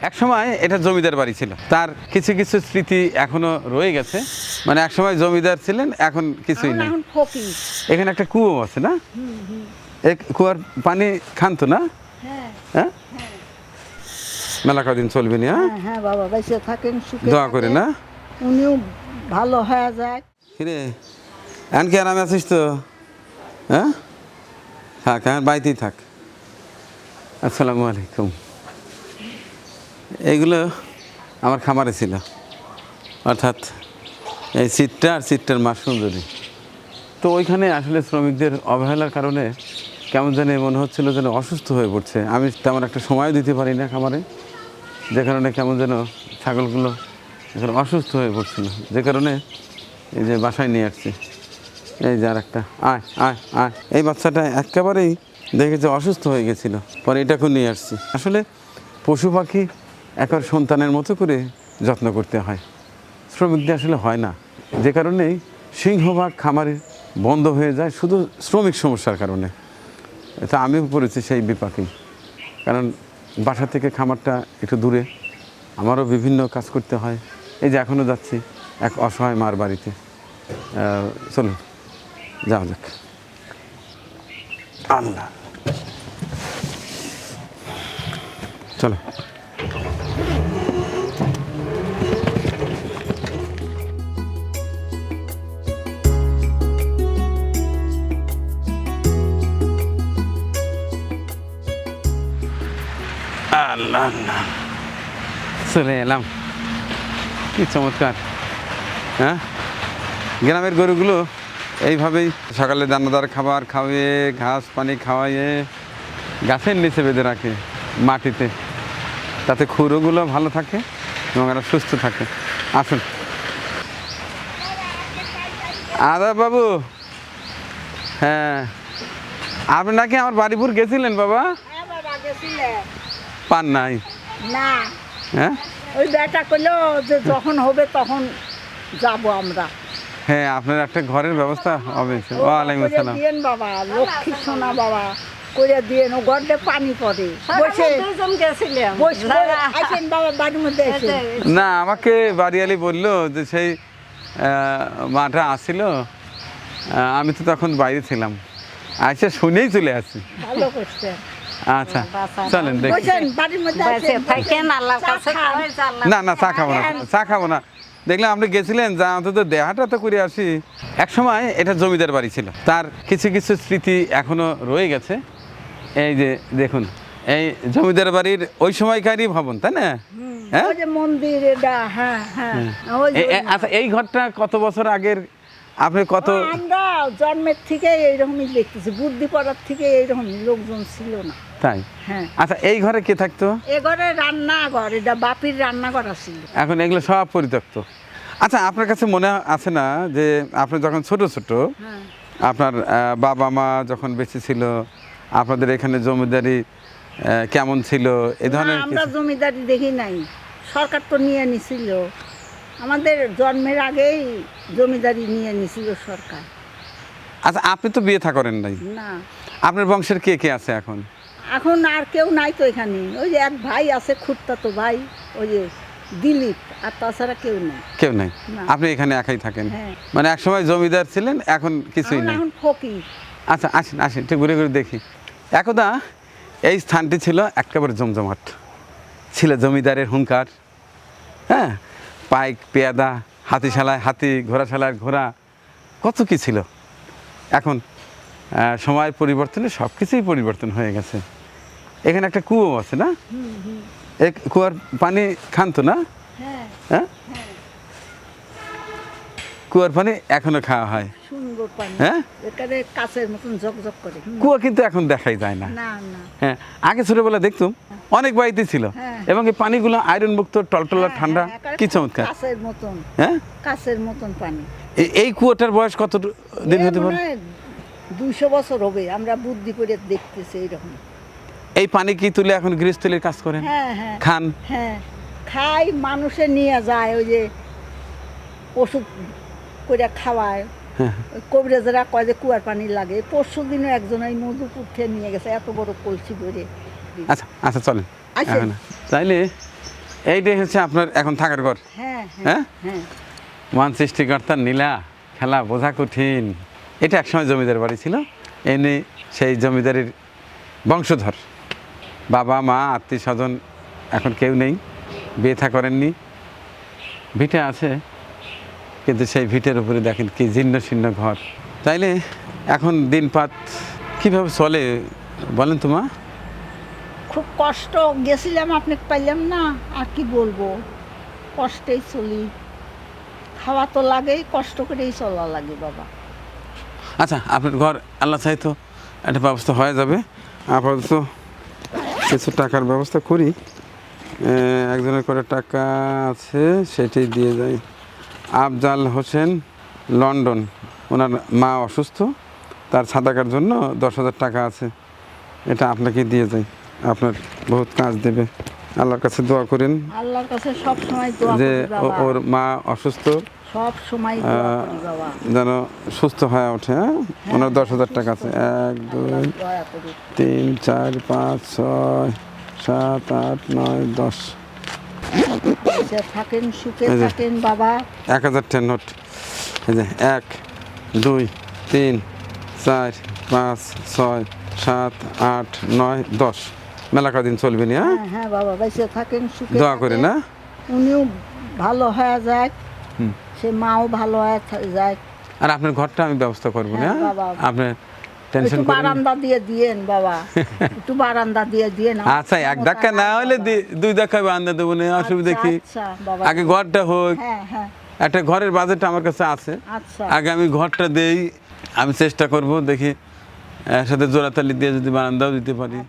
এক সময় এটা জমিদার বাড়ি ছিল, তার কিছু কিছু স্মৃতি এখনো রয়ে গেছে। মানে এক সময় জমিদার ছিলেন, এখন কিছুই নেই। এখানে একটা কুয়ো আছে না? এই কুয়ার পানি খান তো না? হ্যাঁ, মেলা কদিন চলবে না? হ্যাঁ বাবা, বেঁচে থাকেন, সুখে দোয়া করে না, উনিও ভালো হয়ে যায়। কিরে এখন কি আরামে আছিস তো? হ্যাঁ, থাক, হ্যাঁ বাড়িতেই থাক। আসসালামু আলাইকুম। এইগুলো আমার খামারে ছিল, অর্থাৎ এই সিটটা আর সিটটার মা সুন্দরী। তো ওইখানে আসলে শ্রমিকদের অবহেলার কারণে কেমন জানি মনে হচ্ছিল যেন অসুস্থ হয়ে পড়ছে। আমি তেমন একটা সময় দিতে পারি না খামারে, যে কারণে কেমন যেন ছাগলগুলো এখন অসুস্থ হয়ে পড়ছিল, যে কারণে এই যে বাসায় নিয়ে আসছি। এই যে আর একটা আয় আয় আয়, এই বাচ্চাটা একেবারেই দেখেছে অসুস্থ হয়ে গেছিলো, পরে এটাকেও নিয়ে আসছি। আসলে পশু পাখি একেবারে সন্তানের মতো করে যত্ন করতে হয়, শ্রমিকদের আসলে হয় না, যে কারণেই সিংহভাগ খামারে বন্ধ হয়ে যায় শুধু শ্রমিক সমস্যার কারণে। তা আমিও পড়েছি সেই বিপাকেই, কারণ বাসা থেকে খামারটা একটু দূরে, আমারও বিভিন্ন কাজ করতে হয়। এই যে এখনও যাচ্ছি এক অসহায় মার বাড়িতে। চলুন যাওয়া যাক। আল্লাহ, চলো। আল্লাহ আল্লাহ, চলে এলাম। কি চমৎকার! হ্যাঁ, গ্রামের গরুগুলো এইভাবেই সকালে দানাদার খাবার খাওয়িয়ে, ঘাস পানি খাওয়াইয়ে গাছের নিচে বেঁধে রাখে মাটিতে, তাতে খুরোগুলো ভালো থাকে এবং এরা সুস্থ থাকে। আসুন। আদাব বাবু। হ্যাঁ, আপনি নাকি আমার বাড়িপুর গেছিলেন বাবা? পান নাই না, হ্যাঁ, ওই বেটা করলো যে যখন হবে তখন যাব আমরা। হ্যাঁ, আপনার একটা ঘরের ব্যবস্থা হবে। ওয়ালাইকুম আসসালাম। দিয়েন বাবা, লক্ষ্মী সোনা বাবা করে দিয়েন, ও গড়ে পানি পড়ে। বসে আসেন বাবা, বাড়ির মধ্যে এসে। না, আমাকে বাড়িয়ালি বললো যে সেই মাটা আসছিল, আমি তো তখন বাইরে ছিলাম, আচ্ছা শুনেই চলে আসি। ভালো করছেন। আচ্ছা চলেন দেখি। বসেন, বাড়ির মধ্যে আসেন। না না, চা খাবো না, চা খাবো না। দেখলাম আপনি গেছিলেন, যা অন্তত দেহাটা তো করে আসি। এক সময় এটা জমিদার বাড়ি ছিল, তার কিছু কিছু স্মৃতি এখনো রয়ে গেছে। এই যে দেখুন, এই জমিদার বাড়ির ওই সময়কারই ভবন, তাই না? হ্যাঁ, ওই যে মন্দির এটা, হ্যাঁ হ্যাঁ। ওই যে আচ্ছা, এই ঘরটা কত বছর আগের? আপনি কত? আমরা জন্মের থেকে এইরকমই দেখতেছি, বুদ্ধি পড়ার থেকে এইরকমই, লোকজন ছিল না। তাই? হ্যাঁ। আচ্ছা, এই ঘরে কে থাকতো? এ ঘরে রান্নাঘর, এটা বাপির রান্নাঘর আছিল। এখন এগুলো সব পরিত্যক্ত। আচ্ছা, আপনার কাছে মনে আছে না যে আপনি যখন ছোট ছোট, হ্যাঁ। আপনার বাবা মা যখন বেঁচে ছিল, আপনাদের এখানে জমিদারি কেমন ছিল? এই ধরনের না, আমরা জমিদারি দেখি নাই, সরকার তো নিয়ে নিছিল, আমাদের জন্মের আগেই জমিদারি নিয়ে নিছিল সরকার। আচ্ছা, আপনি তো বিয়ে থা করেন নাই, না, আপনার বংশের কে কে আছে এখন? এখন আর কেউ নাই তো এখানে, ওই যে এক ভাই আছে, খুড়তাতো ভাই, ওই যে দিলীপ, আর তাছাড়া কেউ নেই। কেউ নাই? না। আপনি এখানে একাই থাকেন? হ্যাঁ। মানে এক সময় জমিদার ছিলেন, এখন কিছুই নেই। এখন ফকির। আচ্ছা আসেন আসেন, একটু ঘুরে ঘুরে দেখি। একদা এই স্থানটি ছিল একেবারে জমজমাট, ছিল জমিদারের হুঙ্কার। হ্যাঁ, পাইক পেয়াদা, হাতিশালায় হাতি, ঘোড়াশালায় ঘোড়া, কত কি ছিল। এখন সময়ের পরিবর্তনে সব কিছুই পরিবর্তন হয়ে গেছে। এখানে একটা কুয়ো আছে না? এই কুয়ার পানি খান তো না? হ্যাঁ, হ্যাঁ, কুয়ার পানি এখনো খাওয়া হয়। সুন্দর পানি, হ্যাঁ, এখানে কাছের মতন ঝকঝক করে। কুয়া কিন্তু এখন দেখাই যায় না। না না, হ্যাঁ, আগে ছোটবেলা দেখতাম অনেক বাড়িতে ছিল, হ্যাঁ। এবং এই পানিগুলো আয়রন মুক্ত, টলটলা ঠান্ডা, কি চমৎকার। কাছের মতন, হ্যাঁ, কাছের মতন পানি। এই কুয়োটার বয়স কত দিন হতে পারে? 200 বছর হবে, আমরা বুদ্ধি করে দেখতেছি এইরকম। এই পানি কি তুলে এখন গৃহস্থলীর কাজ করেন? হ্যাঁ হ্যাঁ খান? হ্যাঁ, খাই, মানুষে নিয়ে যায়, ওই যে ওষুধ করে খাওয়ায়। হ্যাঁ, ওই কবিরাজরা কয় যে কুয়ার পানি লাগে। পরশু দিনও একজন ওই মধুপুর থেকে নিয়ে গেছে, এত বড় কলসি ভরে। আচ্ছা আচ্ছা চলেন। আসেন। এখন চাইলে এইটাই হচ্ছে আপনার এখন থাকার ঘর। হ্যাঁ হ্যাঁ? হ্যাঁ হ্যাঁ মহান সৃষ্টিকর্তার নীলা খেলা বোঝা কঠিন। এটা একসময় জমিদার বাড়ি ছিল, এনে সেই জমিদারির বংশধর বাবা মা আত্মীয় স্বজন এখন কেউ নেই, বিয়ে থা করেননি, ভিটে আছে, কিন্তু সেই ভিটের উপরে দেখেন কি জীর্ণ শীর্ণ ঘর। তাইলে এখন দিনপাত কীভাবে চলে বলেন তো মা? খুব কষ্ট, গেছিলাম আপনাকে পাইলাম না, আর কি বলবো, কষ্টেই চলি, খাওয়া তো লাগেই, কষ্ট করেই চলা লাগে বাবা। আচ্ছা, আপনার ঘর আল্লাহ চাইতো একটা ব্যবস্থা হয়ে যাবে। আপাতত কিছু টাকার ব্যবস্থা করি, একজনের করে টাকা আছে সেটাই দিয়ে যাই। আফজাল হোসেন, লন্ডন, ওনার মা অসুস্থ, তার সাদাকার জন্য 10,000 টাকা আছে, এটা আপনাকে দিয়ে যাই, আপনার বহুত কাজ দেবে। আল্লাহর কাছে দোয়া করেন আল্লাহর কাছে সব সময় দোয়া যে করি বাবা, ওর মা অসুস্থ, সব সময় দোয়া করি বাবা, যেন সুস্থ হয়ে ওঠে। হ্যাঁ, ওনার 10,000 টাকা আছে। 1 2 আল্লাহ দয়া করি। 3 4 5 6 7 8 9 10। বেঁচে থাকেন, সুখে এই যে। থাকেন বাবা। 1000 টাকার নোট। এই যে 1 2 3 4 5 6 7 8 9 10, মেলা কদিন চলবে না। হ্যাঁ, হ্যাঁ হ্যাঁ বাবা, বেঁচে থাকেন, সুখে দোয়া করে থাকেন। না। উনিও ভালো হয়ে যায়, হুম। সে মাও ভালো হয়ে যায়। আর আপনার ঘরটা আমি ব্যবস্থা করবো না, হ্যাঁ, বাবা। আপনি টেনশন একটু করেন না। বারান্দা দিয়ে দিয়েন বাবা, একটু বারান্দা দিয়ে দিয়েন। আচ্ছা, এক ধাক্কা না হলে 2 ধাক্কা বান্ধা দেবো না, অসুবিধা কি? আচ্ছা বাবা, আগে ঘরটা হোক, হ্যাঁ হ্যাঁ একটা ঘরের বাজেট আমার কাছে আছে, আচ্ছা আগে আমি ঘরটা দেই, আমি চেষ্টা করব দেখি একসাথে জোড়াতালি দিয়ে যদি বারান্দাও দিতে পারি।